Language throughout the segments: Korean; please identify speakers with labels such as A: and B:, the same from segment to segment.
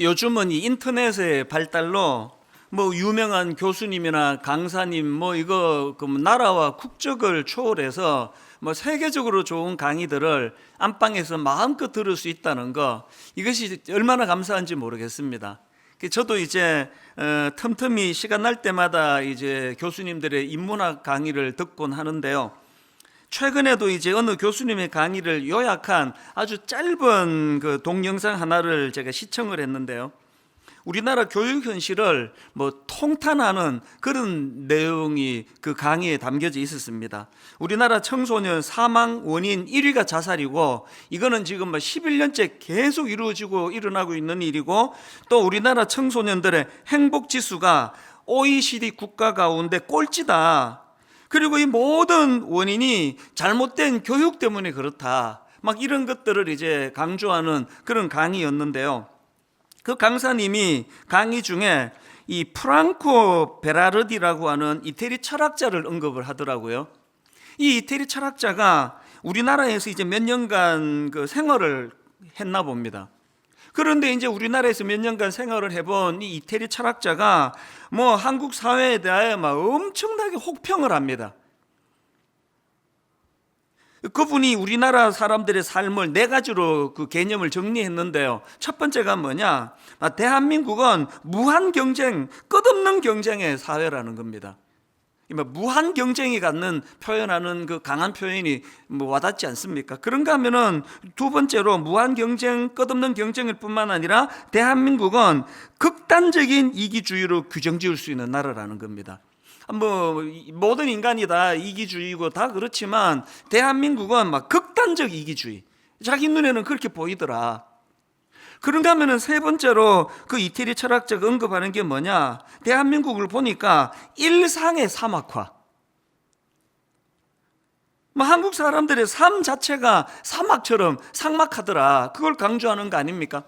A: 요즘은 이 인터넷의 발달로 뭐 유명한 교수님이나 강사님 뭐 이거 그 나라와 국적을 초월해서 뭐 세계적으로 좋은 강의들을 안방에서 마음껏 들을 수 있다는 거, 이것이 얼마나 감사한지 모르겠습니다. 저도 이제 틈틈이 시간 날 때마다 이제 교수님들의 인문학 강의를 듣곤 하는데요. 최근에도 이제 어느 교수님의 강의를 요약한 아주 짧은 그 동영상 하나를 제가 시청을 했는데요. 우리나라 교육 현실을 뭐 통탄하는 그런 내용이 그 강의에 담겨져 있었습니다. 우리나라 청소년 사망 원인 1위가 자살이고, 이거는 지금 뭐 11년째 계속 이루어지고 일어나고 있는 일이고, 또 우리나라 청소년들의 행복 지수가 OECD 국가 가운데 꼴찌다. 그리고 이 모든 원인이 잘못된 교육 때문에 그렇다. 막 이런 것들을 이제 강조하는 그런 강의였는데요. 그 강사님이 강의 중에 이 프랑코 베라르디라고 하는 이태리 철학자를 언급을 하더라고요. 이 이태리 철학자가 우리나라에서 이제 몇 년간 그 생활을 했나 봅니다. 그런데 이제 우리나라에서 몇 년간 생활을 해본 이 이태리 철학자가 뭐 한국 사회에 대하여 막 엄청나게 혹평을 합니다. 그분이 우리나라 사람들의 삶을 네 가지로 그 개념을 정리했는데요. 첫 번째가 뭐냐? 대한민국은 무한 경쟁, 끝없는 경쟁의 사회라는 겁니다. 무한 경쟁이 갖는 표현하는 그 강한 표현이 뭐 와닿지 않습니까? 그런가 하면은 두 번째로 무한 경쟁, 끝없는 경쟁일 뿐만 아니라 대한민국은 극단적인 이기주의로 규정 지을 수 있는 나라라는 겁니다. 뭐 모든 인간이 다 이기주의고 다 그렇지만 대한민국은 막 극단적 이기주의, 자기 눈에는 그렇게 보이더라. 그런가 하면은 세 번째로 그 이태리 철학자가 언급하는 게 뭐냐? 대한민국을 보니까 일상의 사막화. 뭐 한국 사람들의 삶 자체가 사막처럼 삭막하더라. 그걸 강조하는 거 아닙니까?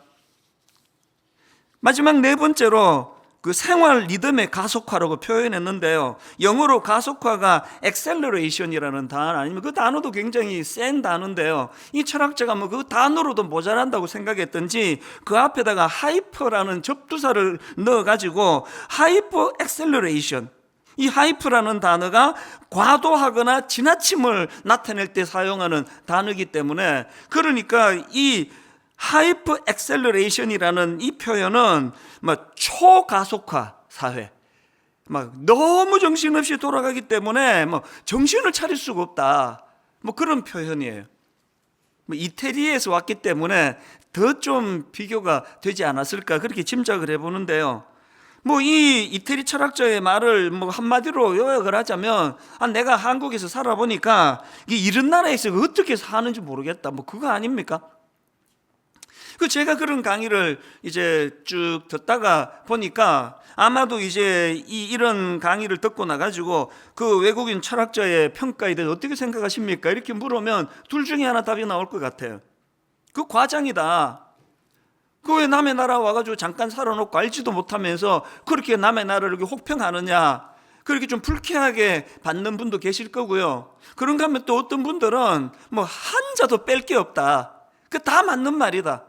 A: 마지막 네 번째로 그 생활 리듬의 가속화라고 표현했는데요. 영어로 가속화가 acceleration이라는 단어 아니면 그 단어도 굉장히 센 단어인데요. 이 철학자가 뭐 그 단어로도 모자란다고 생각했던지 그 앞에다가 하이퍼라는 접두사를 넣어가지고 하이퍼 acceleration, 이 하이퍼라는 단어가 과도하거나 지나침을 나타낼 때 사용하는 단어이기 때문에, 그러니까 이 하이퍼 액셀러레이션이라는 이 표현은 막 초가속화 사회, 막 너무 정신없이 돌아가기 때문에 뭐 정신을 차릴 수가 없다, 뭐 그런 표현이에요. 뭐 이태리에서 왔기 때문에 더 좀 비교가 되지 않았을까, 그렇게 짐작을 해보는데요. 뭐 이 이태리 철학자의 말을 뭐 한마디로 요약을 하자면, 내가 한국에서 살아보니까 이런 나라에서 어떻게 사는지 모르겠다, 뭐 그거 아닙니까? 제가 그런 강의를 이제 쭉 듣다가 보니까 아마도 이제 이런 강의를 듣고 나가지고 그 외국인 철학자의 평가에 대해서 어떻게 생각하십니까? 이렇게 물으면 둘 중에 하나 답이 나올 것 같아요. 그 과장이다. 그 왜 남의 나라 와가지고 잠깐 살아놓고 알지도 못하면서 그렇게 남의 나라를 이렇게 혹평하느냐, 그렇게 좀 불쾌하게 받는 분도 계실 거고요. 그런가 하면 또 어떤 분들은 뭐 한자도 뺄 게 없다, 그 다 맞는 말이다,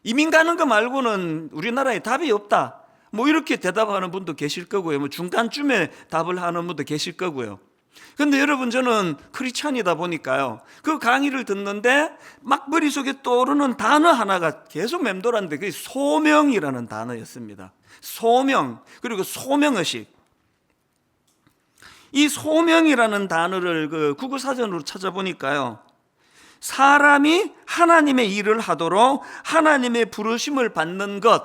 A: 이민 가는 거 말고는 우리나라에 답이 없다, 뭐 이렇게 대답하는 분도 계실 거고요. 뭐 중간쯤에 답을 하는 분도 계실 거고요. 근데 여러분, 저는 크리스찬이다 보니까요, 그 강의를 듣는데 막 머릿속에 떠오르는 단어 하나가 계속 맴돌았는데 그게 소명이라는 단어였습니다. 소명, 그리고 소명의식. 이 소명이라는 단어를 그 국어사전으로 찾아보니까요, 사람이 하나님의 일을 하도록 하나님의 부르심을 받는 것,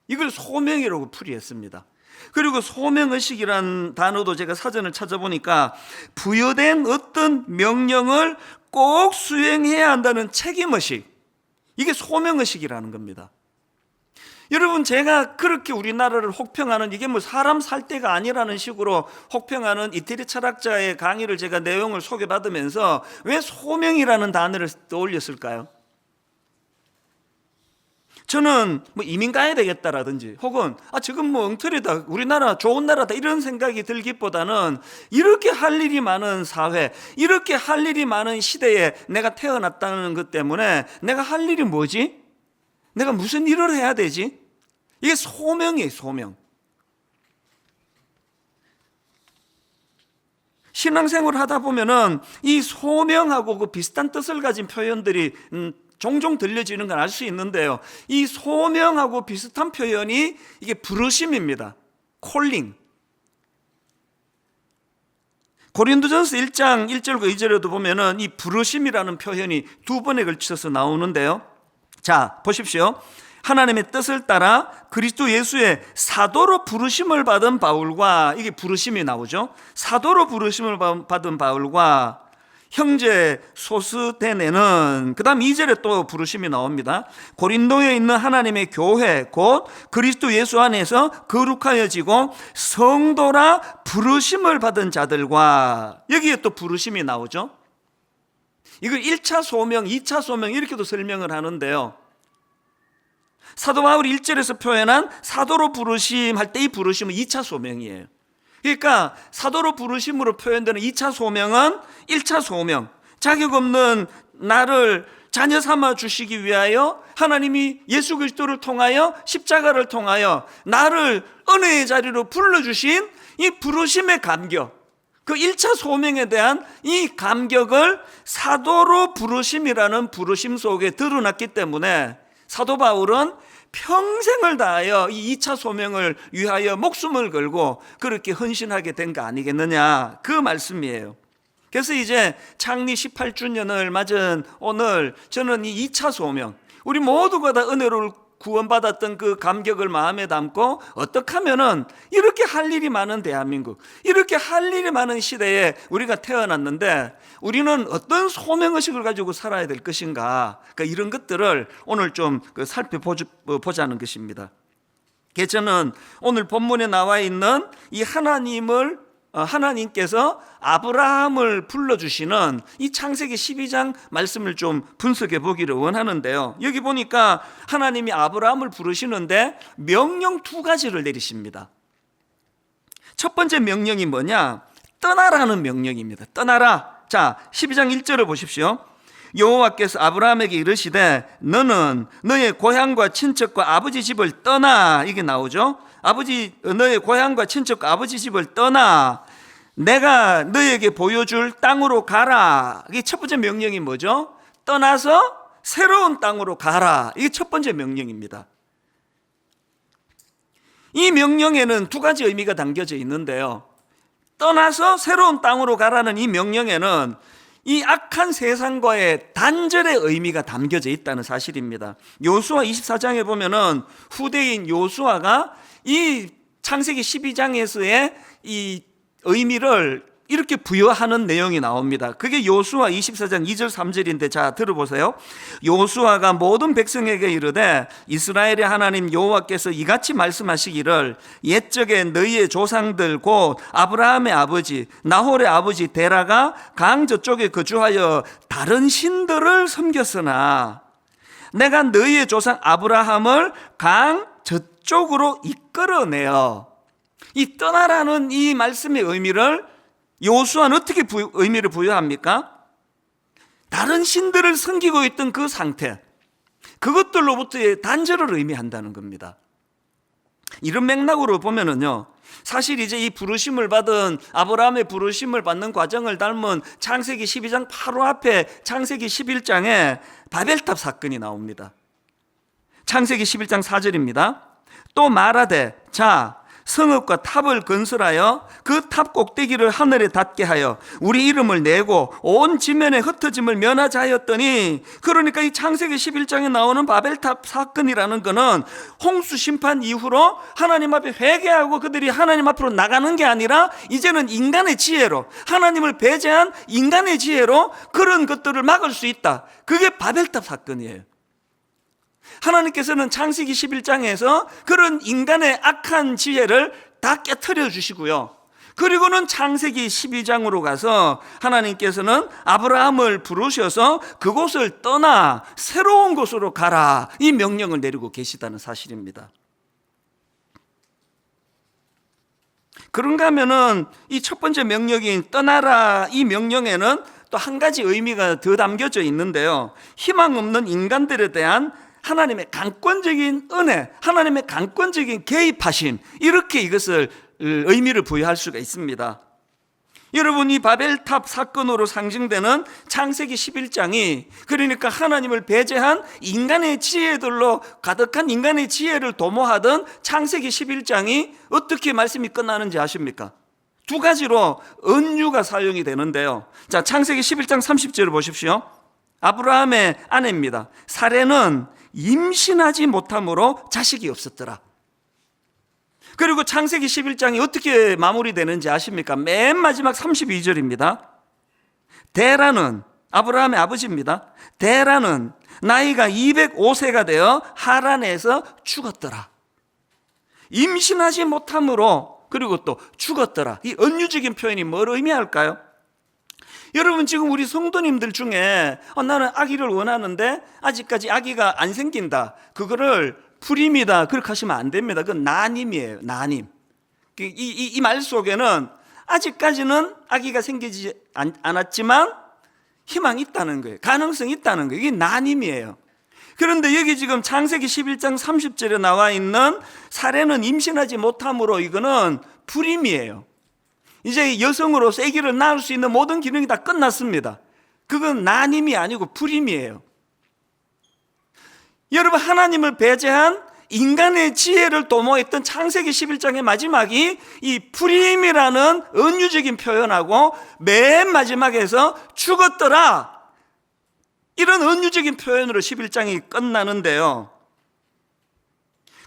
A: 이걸 소명이라고 풀이했습니다. 그리고 소명의식이라는 단어도 제가 사전을 찾아보니까 부여된 어떤 명령을 꼭 수행해야 한다는 책임의식, 이게 소명의식이라는 겁니다. 여러분, 제가 그렇게 우리나라를 혹평하는, 이게 뭐 사람 살 때가 아니라는 식으로 혹평하는 이태리 철학자의 강의를 제가 내용을 소개받으면서 왜 소명이라는 단어를 떠올렸을까요? 저는 뭐 이민 가야 되겠다라든지 혹은 지금 뭐 엉터리다, 우리나라 좋은 나라다, 이런 생각이 들기보다는 이렇게 할 일이 많은 사회, 이렇게 할 일이 많은 시대에 내가 태어났다는 것 때문에 내가 할 일이 뭐지? 내가 무슨 일을 해야 되지? 이게 소명이에요, 소명. 신앙생활을 하다 보면은 이 소명하고 그 비슷한 뜻을 가진 표현들이 종종 들려지는 걸 알 수 있는데요. 이 소명하고 비슷한 표현이 이게 부르심입니다. 콜링. 고린도전서 1장 1절과 2절에도 보면은 이 부르심이라는 표현이 두 번에 걸쳐서 나오는데요. 자, 보십시오. 하나님의 뜻을 따라 그리스도 예수의 사도로 부르심을 받은 바울과, 이게 부르심이 나오죠. 사도로 부르심을 받은 바울과 형제 소스데네는, 그 다음 2절에 또 부르심이 나옵니다. 고린도에 있는 하나님의 교회 곧 그리스도 예수 안에서 거룩하여지고 성도라 부르심을 받은 자들과, 여기에 또 부르심이 나오죠. 이걸 1차 소명, 2차 소명 이렇게도 설명을 하는데요. 사도 바울이 1절에서 표현한 사도로 부르심 할 때 이 부르심은 2차 소명이에요. 그러니까 사도로 부르심으로 표현되는 2차 소명은 1차 소명, 자격 없는 나를 자녀 삼아 주시기 위하여 하나님이 예수 그리스도를 통하여 십자가를 통하여 나를 은혜의 자리로 불러주신 이 부르심의 감격, 그 1차 소명에 대한 이 감격을 사도로 부르심이라는 부르심 속에 드러났기 때문에 사도 바울은 평생을 다하여 이 2차 소명을 위하여 목숨을 걸고 그렇게 헌신하게 된 거 아니겠느냐, 그 말씀이에요. 그래서 이제 창립 18주년을 맞은 오늘 저는 이 2차 소명, 우리 모두가 다 은혜를 구원받았던 그 감격을 마음에 담고 어떻게 하면은 이렇게 할 일이 많은 대한민국, 이렇게 할 일이 많은 시대에 우리가 태어났는데 우리는 어떤 소명의식을 가지고 살아야 될 것인가, 그러니까 이런 것들을 오늘 좀 살펴보자는 것입니다. 그래서 저는 오늘 본문에 나와 있는 이 하나님께서 아브라함을 불러주시는 이 창세기 12장 말씀을 좀 분석해 보기를 원하는데요. 여기 보니까 하나님이 아브라함을 부르시는데 명령 두 가지를 내리십니다. 첫 번째 명령이 뭐냐? 떠나라는 명령입니다. 떠나라. 자, 12장 1절을 보십시오. 여호와께서 아브라함에게 이르시되 너는 너의 고향과 친척과 아버지 집을 떠나, 이게 나오죠. 너의 고향과 친척과 아버지 집을 떠나 내가 너에게 보여줄 땅으로 가라. 이게 첫 번째 명령이 뭐죠? 떠나서 새로운 땅으로 가라. 이게 첫 번째 명령입니다. 이 명령에는 두 가지 의미가 담겨져 있는데요. 떠나서 새로운 땅으로 가라는 이 명령에는 이 악한 세상과의 단절의 의미가 담겨져 있다는 사실입니다. 요수아 24장에 보면은 후대인 요수아가 이 창세기 12장에서의 이 의미를 이렇게 부여하는 내용이 나옵니다. 그게 요수아 24장 2절 3절인데 자, 들어보세요. 요수아가 모든 백성에게 이르되 이스라엘의 하나님 여호와께서 이같이 말씀하시기를 옛적에 너희의 조상들 곧 아브라함의 아버지 나홀의 아버지 데라가 강 저쪽에 거주하여 다른 신들을 섬겼으나 내가 너희의 조상 아브라함을 강 저쪽으로 이끌어내어, 이 떠나라는 이 말씀의 의미를 요수아는 어떻게 의미를 부여합니까? 다른 신들을 섬기고 있던 그 상태, 그것들로부터의 단절을 의미한다는 겁니다. 이런 맥락으로 보면은요, 사실 이제 이 부르심을 받은 아브라함의 부르심을 받는 과정을 닮은 창세기 12장 바로 앞에 창세기 11장에 바벨탑 사건이 나옵니다. 창세기 11장 4절입니다. 또 말하되 자 성읍과 탑을 건설하여 그 탑 꼭대기를 하늘에 닿게 하여 우리 이름을 내고 온 지면에 흩어짐을 면하자 하였더니, 그러니까 이 창세기 11장에 나오는 바벨탑 사건이라는 것은 홍수 심판 이후로 하나님 앞에 회개하고 그들이 하나님 앞으로 나가는 게 아니라 이제는 인간의 지혜로, 하나님을 배제한 인간의 지혜로 그런 것들을 막을 수 있다. 그게 바벨탑 사건이에요. 하나님께서는 창세기 11장에서 그런 인간의 악한 지혜를 다 깨트려 주시고요, 그리고는 창세기 12장으로 가서 하나님께서는 아브라함을 부르셔서 그곳을 떠나 새로운 곳으로 가라, 이 명령을 내리고 계시다는 사실입니다. 그런가 하면은 이 첫 번째 명령인 떠나라, 이 명령에는 또 한 가지 의미가 더 담겨져 있는데요, 희망 없는 인간들에 대한 하나님의 강권적인 은혜, 하나님의 강권적인 개입하심, 이렇게 이것을 의미를 부여할 수가 있습니다. 여러분, 이 바벨탑 사건으로 상징되는 창세기 11장이 그러니까 하나님을 배제한 인간의 지혜들로 가득한 인간의 지혜를 도모하던 창세기 11장이 어떻게 말씀이 끝나는지 아십니까? 두 가지로 은유가 사용이 되는데요. 자, 창세기 11장 30절을 보십시오. 아브라함의 아내입니다. 사레는 임신하지 못함으로 자식이 없었더라. 그리고 창세기 11장이 어떻게 마무리되는지 아십니까? 맨 마지막 32절입니다. 데라는, 아브라함의 아버지입니다. 데라는 나이가 205세가 되어 하란에서 죽었더라. 임신하지 못함으로, 그리고 또 죽었더라. 이 은유적인 표현이 뭘 의미할까요? 여러분, 지금 우리 성도님들 중에 나는 아기를 원하는데 아직까지 아기가 안 생긴다, 그거를 불임이다, 그렇게 하시면 안 됩니다. 그건 나님이에요. 나님. 이 말 속에는 아직까지는 아기가 생기지 않았지만 희망이 있다는 거예요. 가능성이 있다는 거예요. 이게 나님이에요. 그런데 여기 지금 창세기 11장 30절에 나와 있는 사례는 임신하지 못함으로, 이거는 불임이에요. 이제 여성으로서 아기를 낳을 수 있는 모든 기능이 다 끝났습니다. 그건 나님이 아니고 불임이에요. 여러분, 하나님을 배제한 인간의 지혜를 도모했던 창세기 11장의 마지막이 이 불임이라는 은유적인 표현하고 맨 마지막에서 죽었더라, 이런 은유적인 표현으로 11장이 끝나는데요.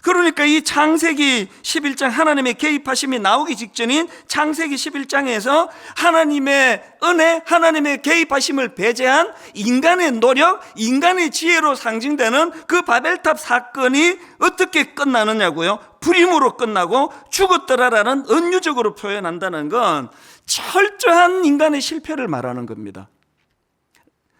A: 그러니까 이 창세기 11장 하나님의 개입하심이 나오기 직전인 창세기 11장에서 하나님의 은혜, 하나님의 개입하심을 배제한 인간의 노력, 인간의 지혜로 상징되는 그 바벨탑 사건이 어떻게 끝나느냐고요? 불임으로 끝나고 죽었더라라는 은유적으로 표현한다는 건 철저한 인간의 실패를 말하는 겁니다.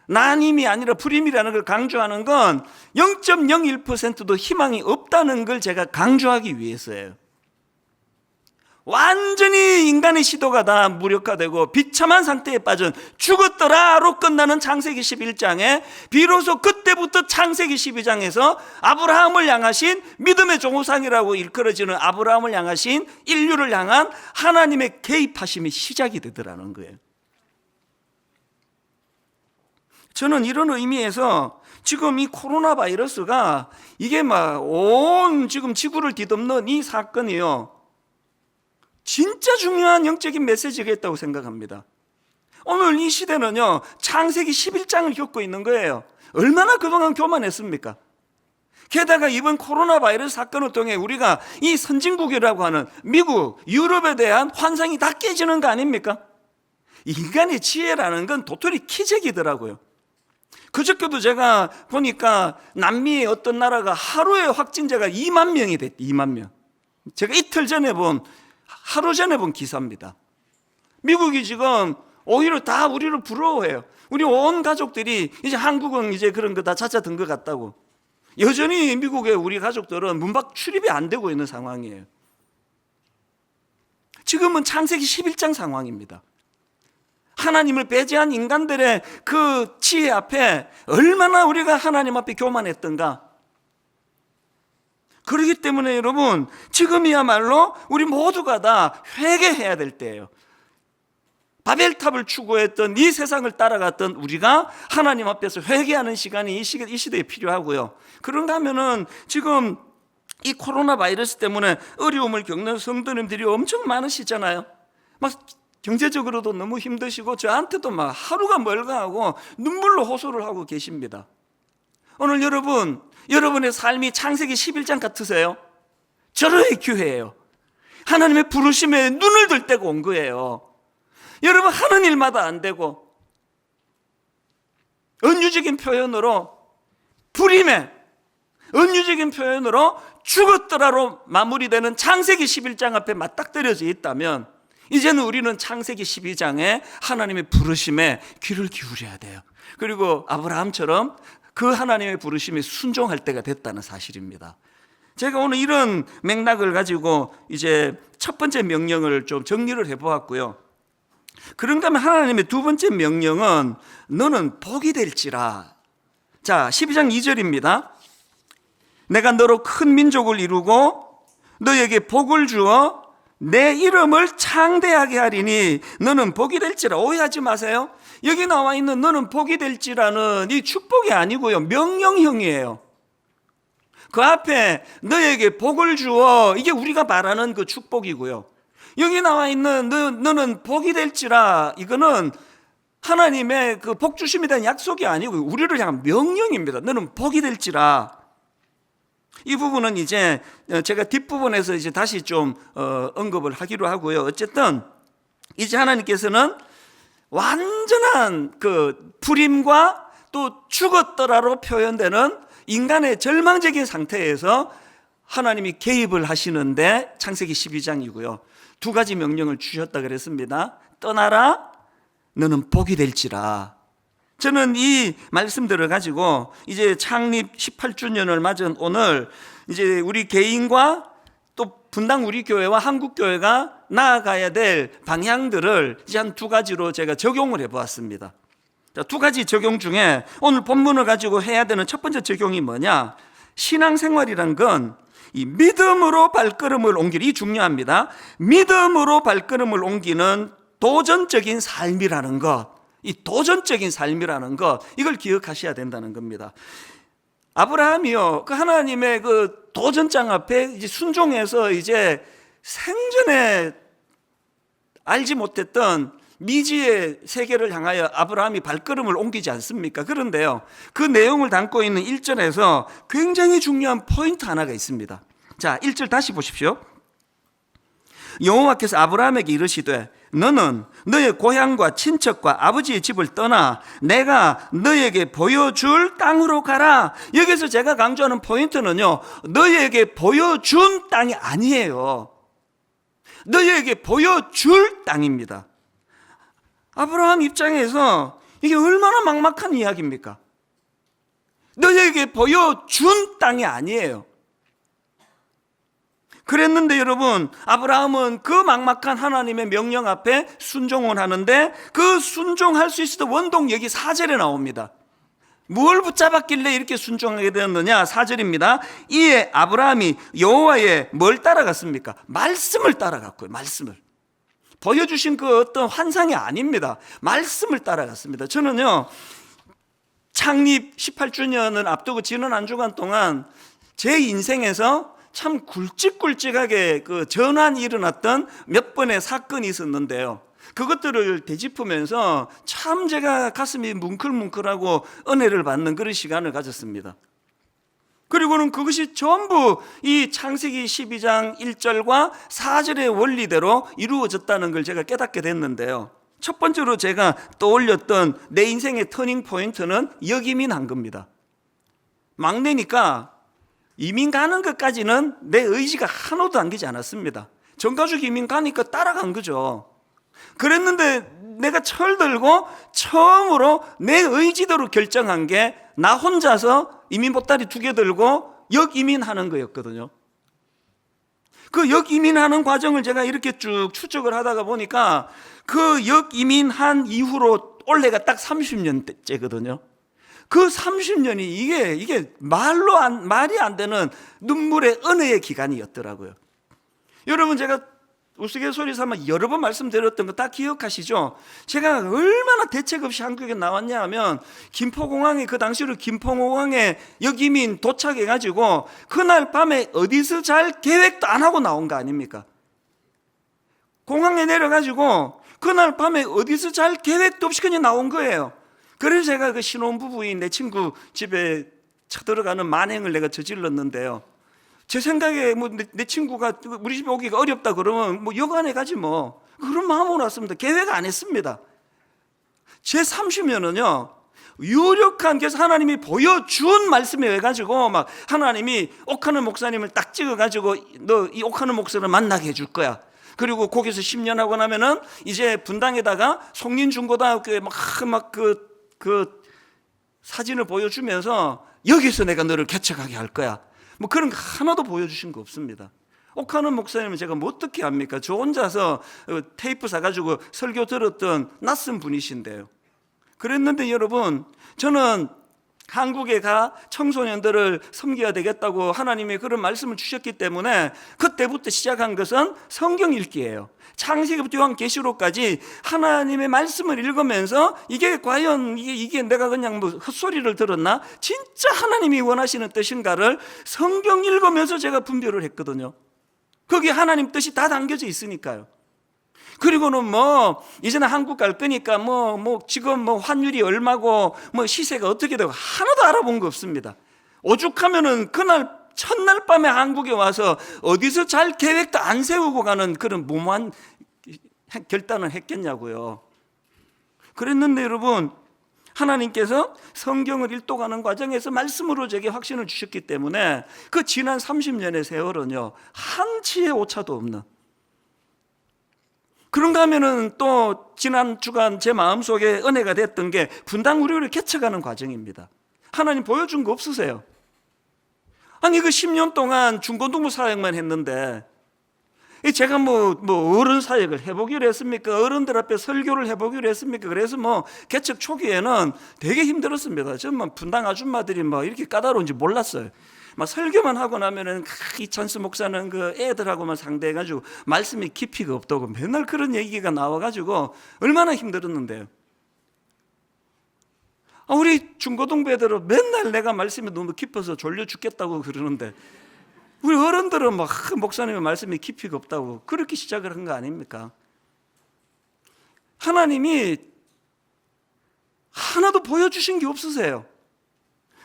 A: 나님이 아니라 불임이라는 걸 강조하는 건 0.01%도 희망이 없다는 걸 제가 강조하기 위해서예요. 완전히 인간의 시도가 다 무력화되고 비참한 상태에 빠진 죽었더라로 끝나는 창세기 11장에 비로소 그때부터 창세기 12장에서 아브라함을 향하신 믿음의 조상이라고 일컬어지는 아브라함을 향하신 인류를 향한 하나님의 개입하심이 시작이 되더라는 거예요. 저는 이런 의미에서 지금 이 코로나 바이러스가 이게 막 온 지금 지구를 뒤덮는 이 사건이요, 진짜 중요한 영적인 메시지가 있다고 생각합니다. 오늘 이 시대는요, 창세기 11장을 겪고 있는 거예요. 얼마나 그동안 교만했습니까? 게다가 이번 코로나 바이러스 사건을 통해 우리가 이 선진국이라고 하는 미국, 유럽에 대한 환상이 다 깨지는 거 아닙니까? 인간의 지혜라는 건 도토리 키재기더라고요. 그저께도 제가 보니까 남미의 어떤 나라가 하루에 확진자가 2만 명이 됐대. 2만 명. 제가 이틀 전에 하루 전에 본 기사입니다. 미국이 지금 오히려 다 우리를 부러워해요. 우리 온 가족들이 이제 한국은 이제 그런 거 다 잦아든 것 같다고. 여전히 미국의 우리 가족들은 문 밖 출입이 안 되고 있는 상황이에요. 지금은 창세기 11장 상황입니다. 하나님을 배제한 인간들의 그 지혜 앞에 얼마나 우리가 하나님 앞에 교만했던가. 그렇기 때문에 여러분, 지금이야말로 우리 모두가 다 회개해야 될 때예요. 바벨탑을 추구했던 이 세상을 따라갔던 우리가 하나님 앞에서 회개하는 시간이 이 시대에 필요하고요. 그런가 하면은 지금 이 코로나 바이러스 때문에 어려움을 겪는 성도님들이 엄청 많으시잖아요. 막 경제적으로도 너무 힘드시고 저한테도 막 하루가 멀가하고 눈물로 호소를 하고 계십니다. 오늘 여러분의 삶이 창세기 11장 같으세요? 절호의 기회예요. 하나님의 부르심에 눈을 들 때가 온 거예요. 여러분, 하는 일마다 안 되고 은유적인 표현으로 불임에, 은유적인 표현으로 죽었더라로 마무리되는 창세기 11장 앞에 맞닥뜨려져 있다면 이제는 우리는 창세기 12장에 하나님의 부르심에 귀를 기울여야 돼요. 그리고 아브라함처럼 그 하나님의 부르심에 순종할 때가 됐다는 사실입니다. 제가 오늘 이런 맥락을 가지고 이제 첫 번째 명령을 좀 정리를 해보았고요. 그런가 하면 하나님의 두 번째 명령은 너는 복이 될지라. 자, 12장 2절입니다. 내가 너로 큰 민족을 이루고 너에게 복을 주어 내 이름을 창대하게 하리니 너는 복이 될지라. 오해하지 마세요. 여기 나와 있는 너는 복이 될지라는 이 축복이 아니고요, 명령형이에요. 그 앞에 너에게 복을 주어, 이게 우리가 말하는 그 축복이고요. 여기 나와 있는 너는 복이 될지라, 이거는 하나님의 그 복 주심에 대한 약속이 아니고 우리를 향한 명령입니다. 너는 복이 될지라. 이 부분은 이제 제가 뒷부분에서 이제 다시 좀 언급을 하기로 하고요. 어쨌든 이제 하나님께서는 완전한 그 불임과 또 죽었더라로 표현되는 인간의 절망적인 상태에서 하나님이 개입을 하시는데, 창세기 12장이고요. 두 가지 명령을 주셨다 그랬습니다. 떠나라, 너는 복이 될지라. 저는 이 말씀들을 가지고 이제 창립 18주년을 맞은 오늘 이제 우리 개인과 또 분당 우리 교회와 한국 교회가 나아가야 될 방향들을 이제 한 두 가지로 제가 적용을 해보았습니다. 자, 두 가지 적용 중에 오늘 본문을 가지고 해야 되는 첫 번째 적용이 뭐냐? 신앙생활이란 건 이 믿음으로 발걸음을 옮기는, 이 중요합니다. 믿음으로 발걸음을 옮기는 도전적인 삶이라는 것, 이 도전적인 삶이라는 것, 이걸 기억하셔야 된다는 겁니다. 아브라함이요, 그 하나님의 그 도전장 앞에 이제 순종해서 이제 생전에 알지 못했던 미지의 세계를 향하여 아브라함이 발걸음을 옮기지 않습니까? 그런데요, 그 내용을 담고 있는 1절에서 굉장히 중요한 포인트 하나가 있습니다. 자, 1절 다시 보십시오. 여호와께서 아브라함에게 이르시되 너는 너의 고향과 친척과 아버지의 집을 떠나 내가 너에게 보여줄 땅으로 가라. 여기서 제가 강조하는 포인트는요, 너에게 보여준 땅이 아니에요. 너에게 보여줄 땅입니다. 아브라함 입장에서 이게 얼마나 막막한 이야기입니까? 너에게 보여준 땅이 아니에요. 그랬는데 여러분, 아브라함은 그 막막한 하나님의 명령 앞에 순종을 하는데, 그 순종할 수 있었던 원동 여기 4절에 나옵니다. 뭘 붙잡았길래 이렇게 순종하게 되었느냐? 4절입니다. 이에 아브라함이 여호와의 뭘 따라갔습니까? 말씀을 따라갔고요. 말씀을. 보여주신 그 어떤 환상이 아닙니다. 말씀을 따라갔습니다. 저는요, 창립 18주년을 앞두고 지난 한 주간 동안 제 인생에서 참 굵직굵직하게 그 전환이 일어났던 몇 번의 사건이 있었는데요, 그것들을 되짚으면서 참 제가 가슴이 뭉클뭉클하고 은혜를 받는 그런 시간을 가졌습니다. 그리고는 그것이 전부 이 창세기 12장 1절과 4절의 원리대로 이루어졌다는 걸 제가 깨닫게 됐는데요, 첫 번째로 제가 떠올렸던 내 인생의 터닝 포인트는 역이민한 겁니다. 막내니까 이민 가는 것까지는 내 의지가 하나도 안기지 않았습니다. 전가족 이민 가니까 따라간 거죠. 그랬는데 내가 철들고 처음으로 내 의지대로 결정한 게 나 혼자서 이민 보따리 2개 들고 역이민하는 거였거든요. 그 역이민하는 과정을 제가 이렇게 쭉 추적을 하다가 보니까 그 역이민한 이후로 올해가 딱 30년째거든요. 그 30년이 이게 말이 안 되는 눈물의 은혜의 기간이었더라고요. 여러분, 제가 우스갯소리 삼아 여러 번 말씀드렸던 거 다 기억하시죠? 제가 얼마나 대책 없이 한국에 나왔냐 하면, 김포공항에, 그 당시로 김포공항에 역이민 도착해가지고 그날 밤에 어디서 잘 계획도 안 하고 나온 거 아닙니까? 공항에 내려가지고 그날 밤에 어디서 잘 계획도 없이 그냥 나온 거예요. 그래서 제가 그 신혼부부인 내 친구 집에 쳐들어가는 만행을 내가 저질렀는데요, 제 생각에 뭐 내 친구가 우리 집에 오기가 어렵다 그러면 뭐 여관에 가지 뭐, 그런 마음으로 왔습니다. 계획 안 했습니다. 제 30년은요 유력한, 그래서 하나님이 보여준 말씀에 의해 가지고 막 하나님이 옥하는 목사님을 딱 찍어가지고 너 이 옥하는 목사를 만나게 해줄 거야. 그리고 거기서 10년 하고 나면은 이제 분당에다가 송린중고등학교에 막 그 사진을 보여주면서 여기서 내가 너를 개척하게 할 거야. 뭐 그런 거 하나도 보여주신 거 없습니다. 옥하는 목사님은 제가 뭐 어떻게 합니까? 저 혼자서 테이프 사가지고 설교 들었던 낯선 분이신데요. 그랬는데 여러분, 저는 한국에 가 청소년들을 섬겨야 되겠다고 하나님이 그런 말씀을 주셨기 때문에 그때부터 시작한 것은 성경 읽기예요. 창세기부터 요한계시록까지 하나님의 말씀을 읽으면서 이게 과연 이게 내가 그냥 뭐 헛소리를 들었나? 진짜 하나님이 원하시는 뜻인가를 성경 읽으면서 제가 분별을 했거든요. 거기에 하나님 뜻이 다 담겨져 있으니까요. 그리고는 뭐 이제는 한국 갈 거니까 지금 뭐 환율이 얼마고 뭐 시세가 어떻게 되고 하나도 알아본 거 없습니다. 오죽하면은 그날 첫날 밤에 한국에 와서 어디서 잘 계획도 안 세우고 가는 그런 무모한 결단을 했겠냐고요. 그랬는데 여러분, 하나님께서 성경을 읽도가는 과정에서 말씀으로 제게 확신을 주셨기 때문에 그 지난 30년의 세월은요, 한치의 오차도 없는, 그런가 하면은 또 지난 주간 제 마음속에 은혜가 됐던 게 분당 우리를 개척하는 과정입니다. 하나님 보여준 거 없으세요? 아니 그 10년 동안 중고등부 사역만 했는데 제가 뭐 어른 사역을 해보기로 했습니까? 어른들 앞에 설교를 해보기로 했습니까? 그래서 뭐 개척 초기에는 되게 힘들었습니다. 저는 분당 아줌마들이 뭐 이렇게 까다로운지 몰랐어요. 막 설교만 하고 나면은 이찬수 목사는 그 애들하고만 상대해가지고 말씀이 깊이가 없다고 맨날 그런 얘기가 나와가지고 얼마나 힘들었는데요. 우리 중고등부 애들은 맨날 내가 말씀이 너무 깊어서 졸려 죽겠다고 그러는데 우리 어른들은 막 목사님의 말씀이 깊이가 없다고 그렇게 시작을 한 거 아닙니까? 하나님이 하나도 보여주신 게 없으세요.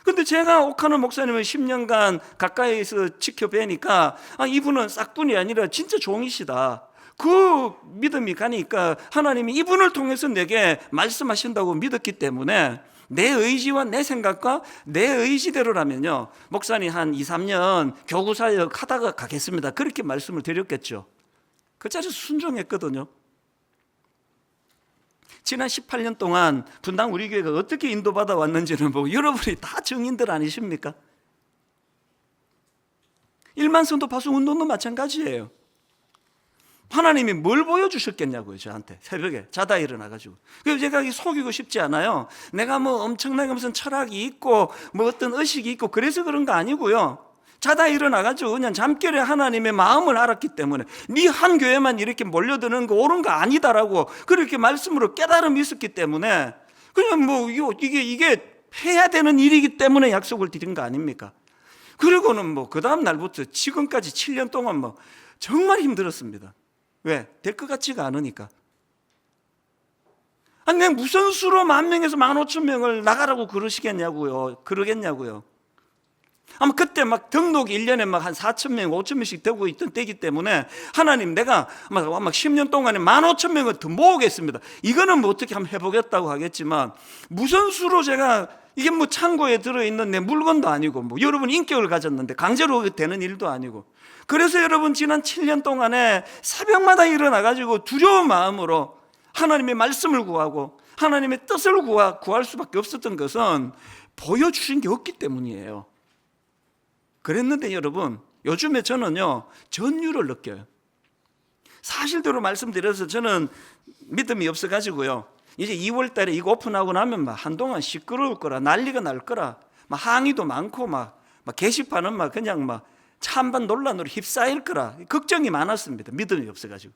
A: 근데 제가 옥하는 목사님을 10년간 가까이에서 지켜뵈니까 이분은 싹뿐이 아니라 진짜 종이시다. 그 믿음이 가니까 하나님이 이분을 통해서 내게 말씀하신다고 믿었기 때문에 내 의지와 내 생각과 내 의지대로라면요, 목사님 한 2, 3년 교구사역 하다가 가겠습니다, 그렇게 말씀을 드렸겠죠. 그 자리에서 순종했거든요. 지난 18년 동안 분당 우리 교회가 어떻게 인도받아 왔는지는 뭐 여러분이 다 증인들 아니십니까? 1만 성도 파송 운동도 마찬가지예요. 하나님이 뭘 보여주셨겠냐고요, 저한테 새벽에 자다 일어나가지고. 그래서 제가 속이고 싶지 않아요. 내가 뭐 엄청나게 무슨 철학이 있고 뭐 어떤 의식이 있고 그래서 그런 거 아니고요. 자다 일어나가지고 그냥 잠결에 하나님의 마음을 알았기 때문에 네 한 교회만 이렇게 몰려드는 거 옳은 거 아니다라고 그렇게 말씀으로 깨달음이 있었기 때문에 그냥 뭐 이게 해야 되는 일이기 때문에 약속을 드린 거 아닙니까? 그리고는 뭐 그 다음 날부터 지금까지 7년 동안 뭐 정말 힘들었습니다. 왜? 될 것 같지가 않으니까. 아니 내가 무슨 수로 10,000명에서 15,000명을 나가라고 그러겠냐고요. 아마 그때 막 등록이 1년에 막 한 4,000명, 5,000명씩 되고 있던 때이기 때문에 하나님 내가 아마 10년 동안에 15,000명을 더 모으겠습니다. 이거는 뭐 어떻게 한번 해보겠다고 하겠지만 무슨 수로 제가 이게 뭐 창고에 들어있는 내 물건도 아니고 뭐 여러분 인격을 가졌는데 강제로 되는 일도 아니고 그래서 여러분 지난 7년 동안에 새벽마다 일어나가지고 두려운 마음으로 하나님의 말씀을 구하고 하나님의 뜻을 구할 수밖에 없었던 것은 보여주신 게 없기 때문이에요. 그랬는데 여러분 요즘에 저는요 전율을 느껴요. 사실대로 말씀드려서 저는 믿음이 없어가지고요 이제 2월 달에 이거 오픈하고 나면 막 한동안 시끄러울 거라 난리가 날 거라 막 항의도 많고 막 게시판은 막 그냥 막 찬반 논란으로 휩싸일 거라 걱정이 많았습니다. 믿음이 없어가지고.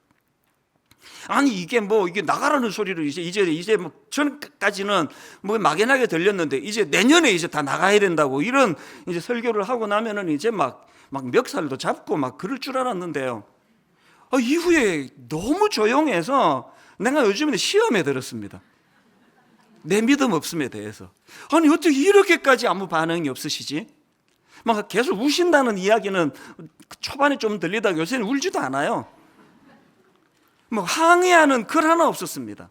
A: 아니 이게 나가라는 소리를 이제 뭐 전까지는 뭐 막연하게 들렸는데 이제 내년에 이제 다 나가야 된다고 이런 이제 설교를 하고 나면은 이제 막 멱살도 잡고 막 그럴 줄 알았는데요. 이후에 너무 조용해서 내가 요즘에 시험에 들었습니다. 내 믿음 없음에 대해서. 아니 어떻게 이렇게까지 아무 반응이 없으시지? 막 계속 우신다는 이야기는 초반에 좀 들리다가 요새는 울지도 않아요. 뭐 항의하는 글 하나 없었습니다.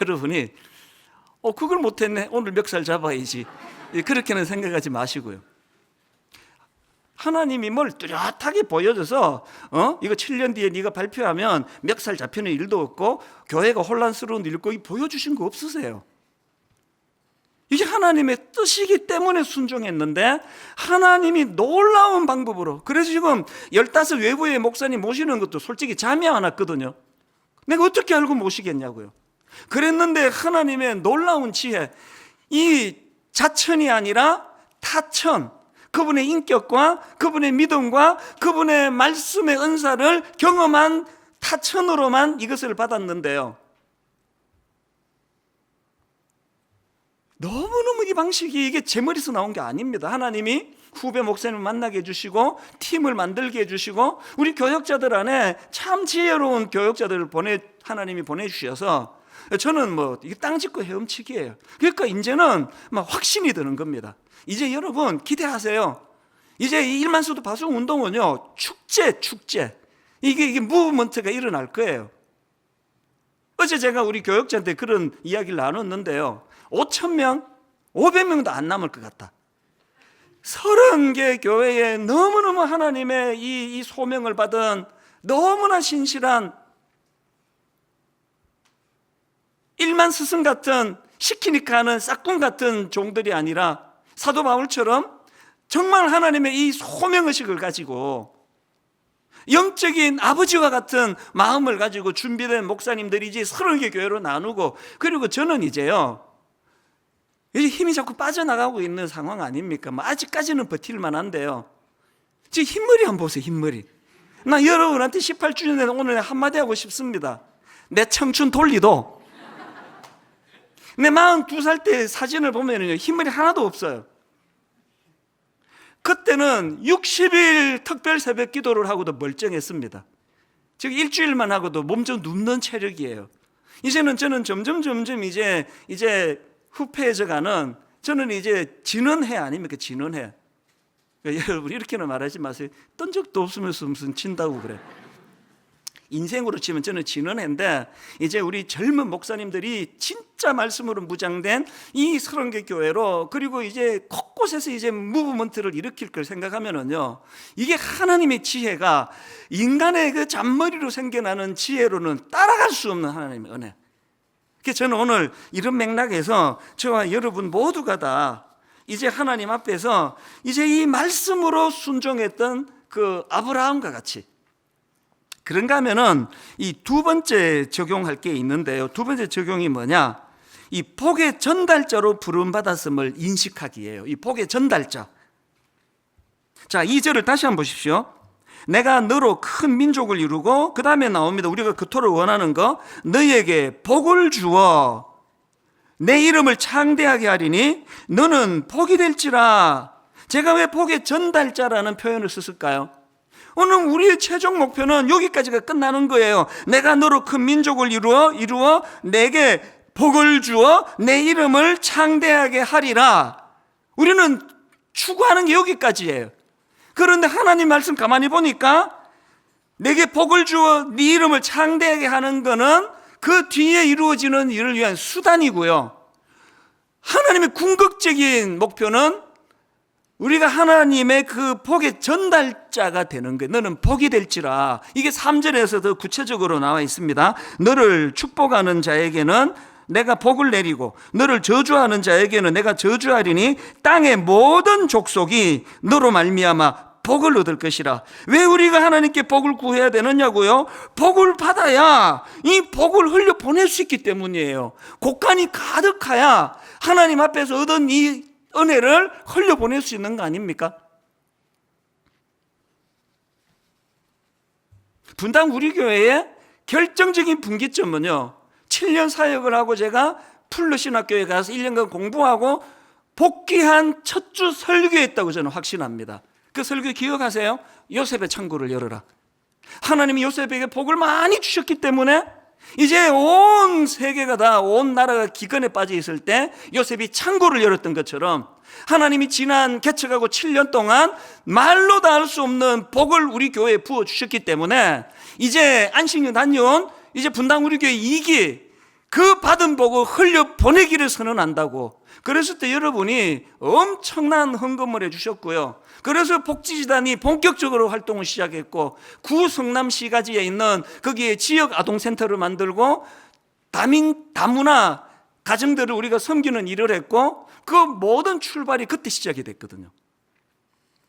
A: 여러분이 그걸 못했네, 오늘 멱살 잡아야지, 그렇게는 생각하지 마시고요. 하나님이 뭘 뚜렷하게 보여줘서 이거 7년 뒤에 네가 발표하면 멱살 잡히는 일도 없고 교회가 혼란스러운 일도 보여주신 거 없으세요. 이게 하나님의 뜻이기 때문에 순종했는데 하나님이 놀라운 방법으로, 그래서 지금 15 외부의 목사님 모시는 것도 솔직히 잠이 안 왔거든요. 내가 어떻게 알고 모시겠냐고요. 그랬는데 하나님의 놀라운 지혜, 이 자천이 아니라 타천, 그분의 인격과 그분의 믿음과 그분의 말씀의 은사를 경험한 타천으로만 이것을 받았는데요, 너무너무 이 방식이 이게 제 머리에서 나온 게 아닙니다. 하나님이 후배 목사님을 만나게 해주시고 팀을 만들게 해주시고 우리 교역자들 안에 참 지혜로운 교역자들을 하나님이 보내주셔서 저는 이게 땅 짚고 헤엄치기예요. 그러니까 이제는 막 확신이 드는 겁니다. 이제 여러분 기대하세요. 이제 이 1만 수도 파송 운동은요, 축제. 이게 무브먼트가 일어날 거예요. 어제 제가 우리 교역자한테 그런 이야기를 나눴는데요, 5,000명, 500명도 안 남을 것 같다. 30개 교회에 너무너무 하나님의 이 소명을 받은 너무나 신실한 1만 스승 같은 시키니까 하는 싹군 같은 종들이 아니라 사도 바울처럼 정말 하나님의 이 소명의식을 가지고 영적인 아버지와 같은 마음을 가지고 준비된 목사님들이지 30개 교회로 나누고, 그리고 저는 이제요, 이제 힘이 자꾸 빠져나가고 있는 상황 아닙니까? 아직까지는 버틸만 한데요, 지금 흰머리 한번 보세요. 흰머리. 나 여러분한테 18주년에 오늘 한마디 하고 싶습니다. 내 청춘 돌리도 내 42살 때 사진을 보면요, 흰머리 하나도 없어요. 그때는 60일 특별 새벽 기도를 하고도 멀쩡했습니다. 즉 일주일만 하고도 몸 좀 눕는 체력이에요. 이제는 저는 점점 이제 후패해져 가는, 저는 이제 진언해 아닙니까? 진언해. 그러니까 여러분 이렇게는 말하지 마세요. 떤 적도 없으면서 무슨 친다고 그래. 인생으로 치면 저는 진언해인데, 이제 우리 젊은 목사님들이 진짜 말씀으로 무장된 이 30개 교회로, 그리고 이제 곳곳에서 이제 무브먼트를 일으킬 걸 생각하면은요, 이게 하나님의 지혜가 인간의 그 잔머리로 생겨나는 지혜로는 따라갈 수 없는 하나님의 은혜. 그래서 저는 오늘 이런 맥락에서 저와 여러분 모두가 다 이제 하나님 앞에서 이제 이 말씀으로 순종했던 그 아브라함과 같이, 그런가 하면은 이 두 번째 적용할 게 있는데요, 두 번째 적용이 뭐냐, 이 복의 전달자로 부름받았음을 인식하기예요. 이 복의 전달자. 자, 2절을 다시 한번 보십시오. 내가 너로 큰 민족을 이루고, 그 다음에 나옵니다. 우리가 그토록 원하는 거, 너희에게 복을 주어 내 이름을 창대하게 하리니 너는 복이 될지라. 제가 왜 복의 전달자라는 표현을 썼을까요? 오늘 우리의 최종 목표는 여기까지가 끝나는 거예요. 내가 너로 큰 민족을 이루어 내게 복을 주어 내 이름을 창대하게 하리라. 우리는 추구하는 게 여기까지예요. 그런데 하나님 말씀 가만히 보니까 내게 복을 주어 네 이름을 창대하게 하는 거는 그 뒤에 이루어지는 일을 위한 수단이고요, 하나님의 궁극적인 목표는 우리가 하나님의 그 복의 전달자가 되는 거예요. 너는 복이 될지라. 이게 3절에서 더 구체적으로 나와 있습니다. 너를 축복하는 자에게는 내가 복을 내리고 너를 저주하는 자에게는 내가 저주하리니 땅의 모든 족속이 너로 말미암아 복을 얻을 것이라. 왜 우리가 하나님께 복을 구해야 되느냐고요? 복을 받아야 이 복을 흘려 보낼 수 있기 때문이에요. 곳간이 가득해야 하나님 앞에서 얻은 이 은혜를 흘려보낼 수 있는 거 아닙니까? 분당 우리 교회의 결정적인 분기점은요, 7년 사역을 하고 제가 풀러신학교에 가서 1년간 공부하고 복귀한 첫 주 설교했다고 저는 확신합니다. 그 설교 기억하세요? 요셉의 창고를 열어라. 하나님이 요셉에게 복을 많이 주셨기 때문에 이제 온 세계가 다, 온 나라가 기근에 빠져 있을 때 요셉이 창고를 열었던 것처럼 하나님이 지난 개척하고 7년 동안 말로 다 할 수 없는 복을 우리 교회에 부어주셨기 때문에 이제 안식년 다녀온 이제 분당 우리 교회 2기 그 받은 복을 흘려보내기를 선언한다고. 그랬을 때 여러분이 엄청난 헌금을 해주셨고요, 그래서 복지재단이 본격적으로 활동을 시작했고, 구성남시가지에 있는 거기에 지역 아동센터를 만들고 다문화 가정들을 우리가 섬기는 일을 했고, 그 모든 출발이 그때 시작이 됐거든요.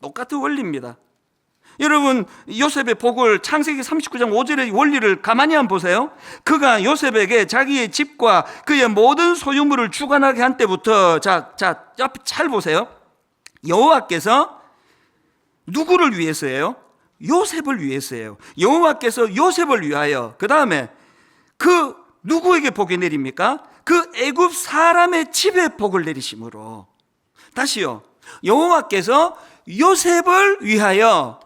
A: 똑같은 원리입니다. 여러분, 요셉의 복을 창세기 39장 5절의 원리를 가만히 한번 보세요. 그가 요셉에게 자기의 집과 그의 모든 소유물을 주관하게 한 때부터, 옆에 잘 보세요. 여호와께서 누구를 위해서예요? 요셉을 위해서예요. 여호와께서 요셉을 위하여, 그 다음에 그 누구에게 복이 내립니까? 그 애굽 사람의 집에 복을 내리심으로. 다시요, 여호와께서 요셉을 위하여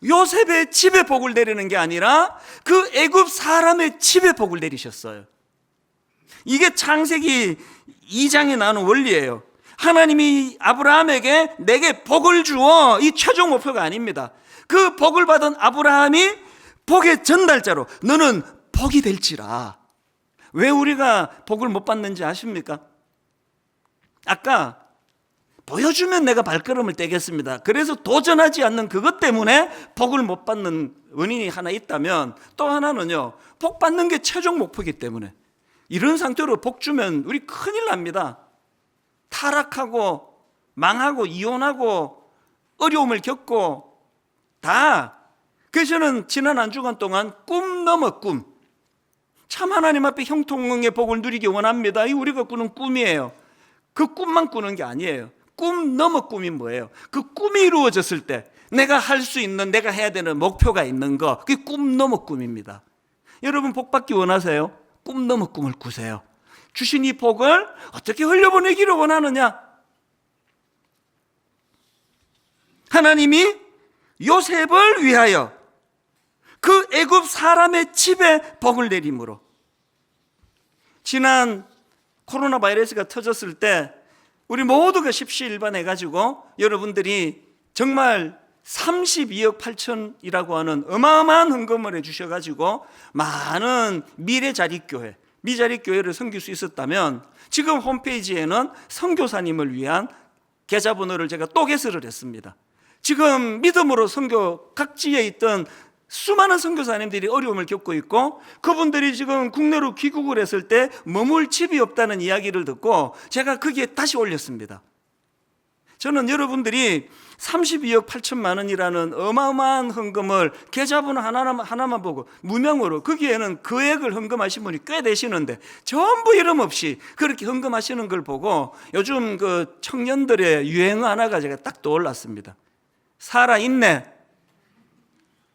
A: 요셉의 집에 복을 내리는 게 아니라 그 애굽 사람의 집에 복을 내리셨어요. 이게 창세기 2장에 나오는 원리예요. 하나님이 아브라함에게 내게 복을 주어, 이 최종 목표가 아닙니다. 그 복을 받은 아브라함이 복의 전달자로 너는 복이 될지라. 왜 우리가 복을 못 받는지 아십니까? 아까 보여주면 내가 발걸음을 떼겠습니다. 그래서 도전하지 않는 그것 때문에 복을 못 받는 원인이 하나 있다면, 또 하나는요, 복 받는 게 최종 목표이기 때문에. 이런 상태로 복 주면 우리 큰일 납니다. 타락하고 망하고 이혼하고 어려움을 겪고 다. 그래서 저는 지난 한 주간 동안 꿈 넘어 꿈, 참 하나님 앞에 형통의 복을 누리기 원합니다. 이 우리가 꾸는 꿈이에요. 그 꿈만 꾸는 게 아니에요. 꿈 넘어 꿈이 뭐예요? 그 꿈이 이루어졌을 때 내가 할 수 있는, 내가 해야 되는 목표가 있는 거, 그게 꿈 넘어 꿈입니다. 여러분, 복 받기 원하세요? 꿈 넘어 꿈을 꾸세요. 주신 이 복을 어떻게 흘려보내기를 원하느냐? 하나님이 요셉을 위하여 그 애굽 사람의 집에 복을 내림으로. 지난 코로나 바이러스가 터졌을 때 우리 모두가 십시일반해가지고 여러분들이 정말 32억 8천이라고 하는 어마어마한 헌금을 해주셔가지고 많은 미래자립교회, 미자립교회를 섬길 수 있었다면, 지금 홈페이지에는 선교사님을 위한 계좌번호를 제가 또 개설을 했습니다. 지금 믿음으로 선교 각지에 있던 수많은 선교사님들이 어려움을 겪고 있고, 그분들이 지금 국내로 귀국을 했을 때 머물 집이 없다는 이야기를 듣고 제가 거기에 다시 올렸습니다. 저는 여러분들이 32억 8천만 원이라는 어마어마한 헌금을 계좌번호 하나만 보고 무명으로, 거기에는 금액을 헌금하신 분이 꽤 되시는데 전부 이름 없이 그렇게 헌금하시는 걸 보고 요즘 그 청년들의 유행 하나가 제가 딱 떠올랐습니다. 살아있네.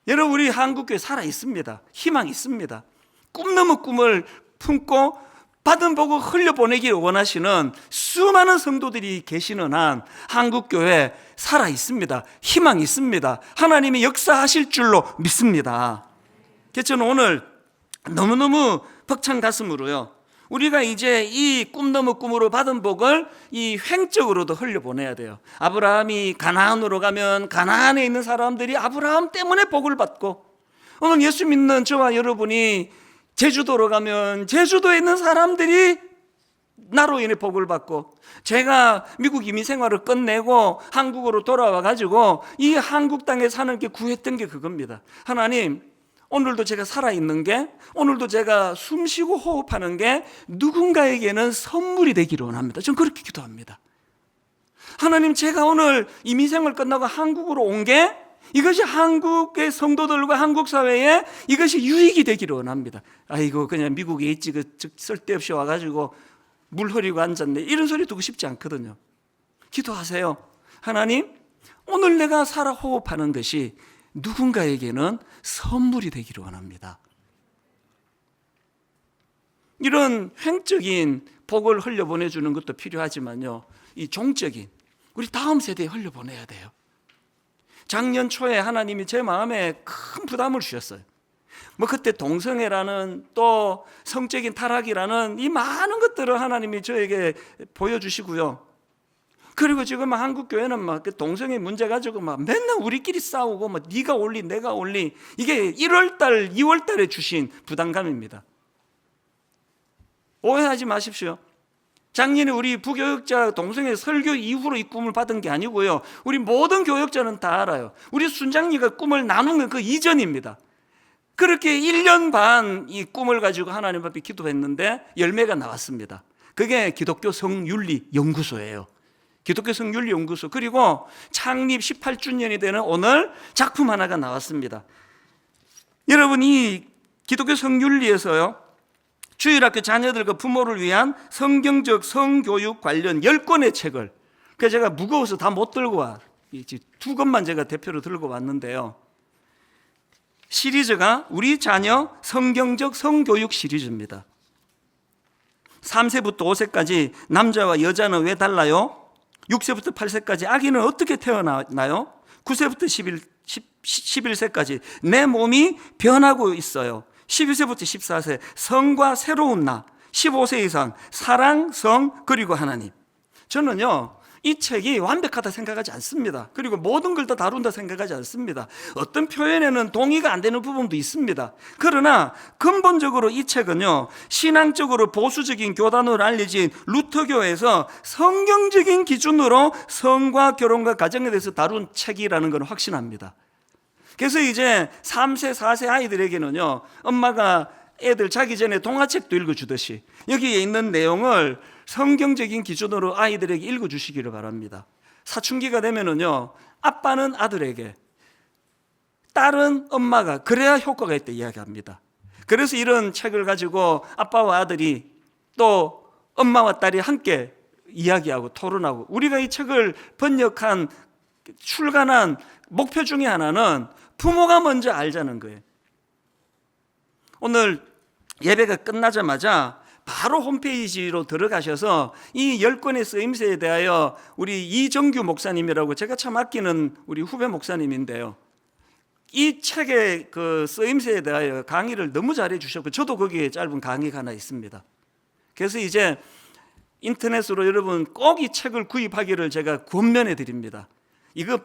A: 여러분, 우리 한국교회 살아있습니다. 희망 있습니다. 꿈 넘어 꿈을 품고 받은 복을 흘려보내기를 원하시는 수많은 성도들이 계시는 한 한국교회 살아있습니다. 희망 있습니다. 하나님이 역사하실 줄로 믿습니다. 그래서 저는 오늘 너무너무 벅찬 가슴으로요, 우리가 이제 이 꿈 넘어 꿈으로 받은 복을 이 횡적으로도 흘려보내야 돼요. 아브라함이 가나안으로 가면 가나안에 있는 사람들이 아브라함 때문에 복을 받고, 오늘 예수 믿는 저와 여러분이 제주도로 가면 제주도에 있는 사람들이 나로 인해 복을 받고, 제가 미국 이민 생활을 끝내고 한국으로 돌아와 가지고 이 한국 땅에 사는 게 구했던 게 그겁니다. 하나님, 오늘도 제가 살아있는 게, 오늘도 제가 숨쉬고 호흡하는 게 누군가에게는 선물이 되기를 원합니다. 저는 그렇게 기도합니다. 하나님, 제가 오늘 이민생활 끝나고 한국으로 온 게 이것이 한국의 성도들과 한국 사회에 이것이 유익이 되기를 원합니다. 아이고, 그냥 미국에 있지, 쓸데없이 와가지고 물 흐리고 앉았네, 이런 소리 듣고 싶지 않거든요. 기도하세요. 하나님, 오늘 내가 살아 호흡하는 것이 누군가에게는 선물이 되기를 원합니다. 이런 횡적인 복을 흘려보내주는 것도 필요하지만요, 이 종적인 우리 다음 세대에 흘려보내야 돼요. 작년 초에 하나님이 제 마음에 큰 부담을 주셨어요. 그때 동성애라는, 또 성적인 타락이라는 이 많은 것들을 하나님이 저에게 보여주시고요. 그리고 지금 한국 교회는 막 동성애 문제 가지고 막 맨날 우리끼리 싸우고, 막 네가 올리 내가 올리, 이게 1월달 2월달에 주신 부담감입니다. 오해하지 마십시오. 작년에 우리 부교역자 동성애 설교 이후로 이 꿈을 받은 게 아니고요, 우리 모든 교역자는 다 알아요. 우리 순장님과 꿈을 나눈 건 그 이전입니다. 그렇게 1년 반 이 꿈을 가지고 하나님 앞에 기도했는데 열매가 나왔습니다. 그게 기독교 성윤리 연구소예요. 기독교 성윤리연구소, 그리고 창립 18주년이 되는 오늘 작품 하나가 나왔습니다. 여러분, 이 기독교 성윤리에서요, 주일학교 자녀들과 부모를 위한 성경적 성교육 관련 10권의 책을, 그래서 제가 무거워서 다 못 들고 와, 2권만 제가 대표로 들고 왔는데요, 시리즈가 우리 자녀 성경적 성교육 시리즈입니다. 3세부터 5세까지 남자와 여자는 왜 달라요? 6세부터 8세까지 아기는 어떻게 태어나요? 9세부터 11세까지 내 몸이 변하고 있어요. 12세부터 14세 성과 새로운 나, 15세 이상 사랑, 성, 그리고 하나님. 저는요, 이 책이 완벽하다 생각하지 않습니다. 그리고 모든 걸 다 다룬다 생각하지 않습니다. 어떤 표현에는 동의가 안 되는 부분도 있습니다. 그러나 근본적으로 이 책은요, 신앙적으로 보수적인 교단으로 알려진 루터교에서 성경적인 기준으로 성과 결혼과 가정에 대해서 다룬 책이라는 건 확신합니다. 그래서 이제 3세, 4세 아이들에게는요, 엄마가 애들 자기 전에 동화책도 읽어주듯이 여기에 있는 내용을 성경적인 기준으로 아이들에게 읽어주시기를 바랍니다. 사춘기가 되면은요, 아빠는 아들에게, 딸은 엄마가, 그래야 효과가 있다 이야기합니다. 그래서 이런 책을 가지고 아빠와 아들이 또 엄마와 딸이 함께 이야기하고 토론하고, 우리가 이 책을 번역한, 출간한 목표 중에 하나는 부모가 먼저 알자는 거예요. 오늘 예배가 끝나자마자 바로 홈페이지로 들어가셔서 이 10권의 쓰임새에 대하여 우리 이정규 목사님이라고 제가 참 아끼는 우리 후배 목사님인데요, 이 책의 그 쓰임새에 대하여 강의를 너무 잘해 주셨고, 저도 거기에 짧은 강의가 하나 있습니다. 그래서 이제 인터넷으로 여러분 꼭 이 책을 구입하기를 제가 권면해 드립니다. 이거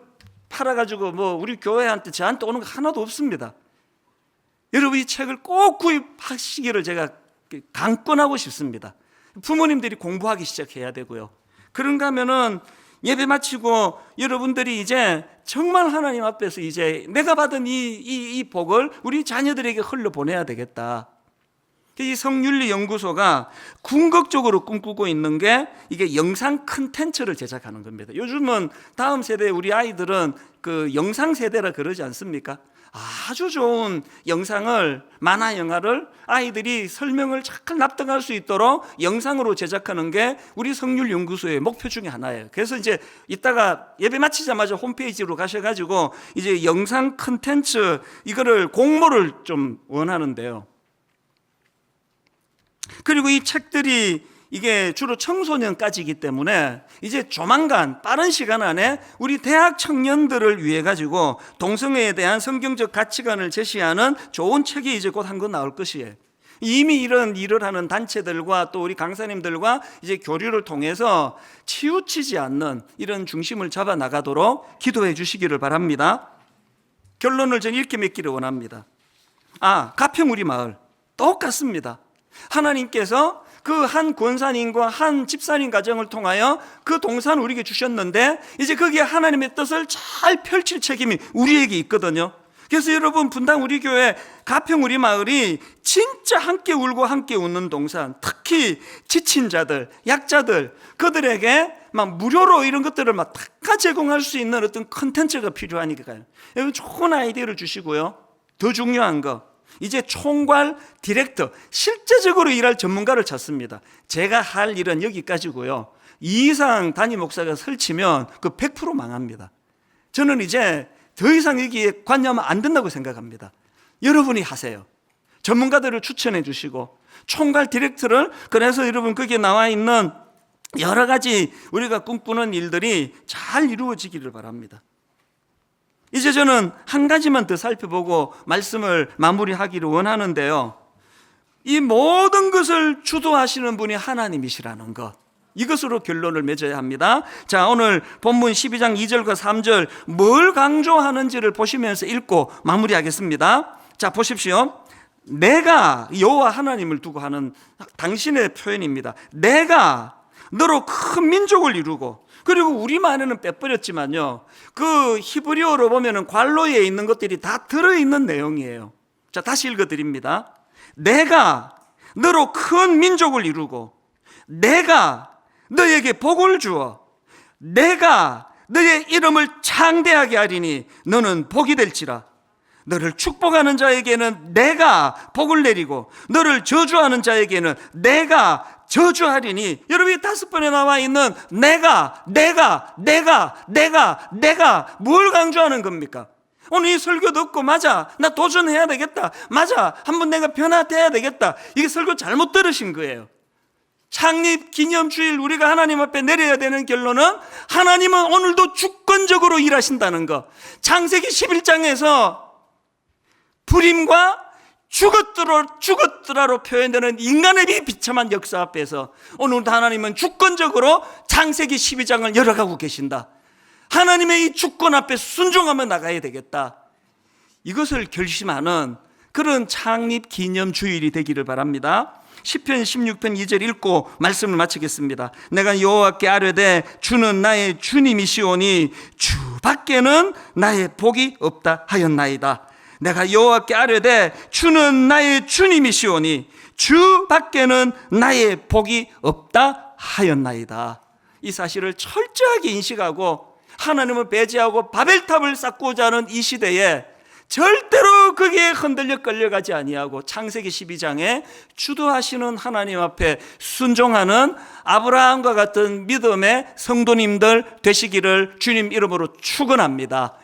A: 팔아가지고 뭐 우리 교회한테 저한테 오는 거 하나도 없습니다. 여러분 이 책을 꼭 구입하시기를 제가 강권하고 싶습니다. 부모님들이 공부하기 시작해야 되고요. 그런가 하면은 예배 마치고 여러분들이 이제 정말 하나님 앞에서 이제 내가 받은 이 복을 우리 자녀들에게 흘려보내야 되겠다. 이 성윤리연구소가 궁극적으로 꿈꾸고 있는 게 이게 영상 콘텐츠를 제작하는 겁니다. 요즘은 다음 세대 우리 아이들은 그 영상 세대라 그러지 않습니까? 아주 좋은 영상을, 만화 영화를 아이들이 설명을 잘 납득할 수 있도록 영상으로 제작하는 게 우리 성윤리연구소의 목표 중에 하나예요. 그래서 이제 이따가 예배 마치자마자 홈페이지로 가셔가지고 이제 영상 콘텐츠 이거를 공모를 좀 원하는데요. 그리고 이 책들이 이게 주로 청소년까지이기 때문에 이제 조만간 빠른 시간 안에 우리 대학 청년들을 위해 가지고 동성애에 대한 성경적 가치관을 제시하는 좋은 책이 이제 곧 한 권 나올 것이에요. 이미 이런 일을 하는 단체들과 또 우리 강사님들과 이제 교류를 통해서 치우치지 않는 이런 중심을 잡아 나가도록 기도해 주시기를 바랍니다. 결론을 전 이렇게 맺기를 원합니다. 가평 우리 마을 똑같습니다. 하나님께서 그 한 권사님과 한 집사님 가정을 통하여 그 동산을 우리에게 주셨는데 이제 거기에 하나님의 뜻을 잘 펼칠 책임이 우리에게 있거든요. 그래서 여러분 분당 우리 교회 가평 우리 마을이 진짜 함께 울고 함께 웃는 동산, 특히 지친 자들, 약자들, 그들에게 막 무료로 이런 것들을 막 다 제공할 수 있는 어떤 컨텐츠가 필요하니까요. 여러분 좋은 아이디어를 주시고요. 더 중요한 거, 이제 총괄 디렉터, 실제적으로 일할 전문가를 찾습니다. 제가 할 일은 여기까지고요. 이 이상 담임 목사가 설치면 그 100% 망합니다. 저는 이제 더 이상 여기에 관여하면 안 된다고 생각합니다. 여러분이 하세요. 전문가들을 추천해 주시고 총괄 디렉터를, 그래서 여러분 거기에 나와 있는 여러 가지 우리가 꿈꾸는 일들이 잘 이루어지기를 바랍니다. 이제 저는 한 가지만 더 살펴보고 말씀을 마무리하기를 원하는데요, 이 모든 것을 주도하시는 분이 하나님이시라는 것, 이것으로 결론을 맺어야 합니다. 자, 오늘 본문 12장 2절과 3절 뭘 강조하는지를 보시면서 읽고 마무리하겠습니다. 자, 보십시오. 내가, 여호와 하나님을 두고 하는 당신의 표현입니다. 내가 너로 큰 민족을 이루고, 그리고 우리말에는 빼버렸지만요, 그 히브리어로 보면은 관로에 있는 것들이 다 들어있는 내용이에요. 자, 다시 읽어드립니다. 내가 너로 큰 민족을 이루고, 내가 너에게 복을 주어 내가 너의 이름을 창대하게 하리니 너는 복이 될지라. 너를 축복하는 자에게는 내가 복을 내리고 너를 저주하는 자에게는 내가 저주하리니. 여러분, 이 5번에 나와 있는 내가 뭘 강조하는 겁니까? 오늘 이 설교 듣고 맞아, 나 도전해야 되겠다, 맞아, 한번 내가 변화돼야 되겠다, 이게 설교 잘못 들으신 거예요. 창립 기념주일 우리가 하나님 앞에 내려야 되는 결론은 하나님은 오늘도 주권적으로 일하신다는 거. 창세기 11장에서 불임과 죽었더라로 표현되는 인간의 비참한 역사 앞에서 오늘도 하나님은 주권적으로 창세기 12장을 열어가고 계신다. 하나님의 이 주권 앞에 순종하며 나가야 되겠다. 이것을 결심하는 그런 창립 기념주일이 되기를 바랍니다. 시편 16편 2절 읽고 말씀을 마치겠습니다. 내가 여호와께 아뢰되 주는 나의 주님이시오니 주 밖에는 나의 복이 없다 하였나이다. 내가 여호와께 아뢰되 주는 나의 주님이시오니 주 밖에는 나의 복이 없다 하였나이다. 이 사실을 철저하게 인식하고 하나님을 배제하고 바벨탑을 쌓고자 하는 이 시대에 절대로 거기에 흔들려 끌려가지 아니하고 창세기 12장에 주도하시는 하나님 앞에 순종하는 아브라함과 같은 믿음의 성도님들 되시기를 주님 이름으로 축원합니다.